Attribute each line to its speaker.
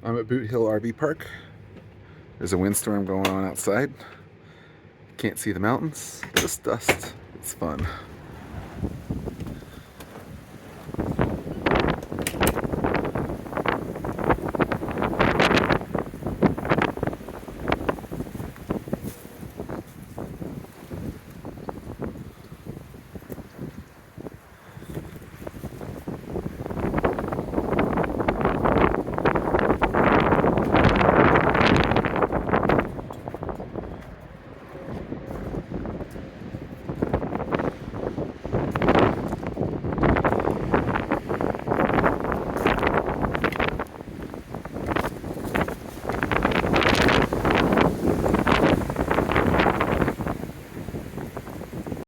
Speaker 1: I'm at Boot Hill RV Park. There's a windstorm going on outside. Can't see the mountains, just dust. It's fun.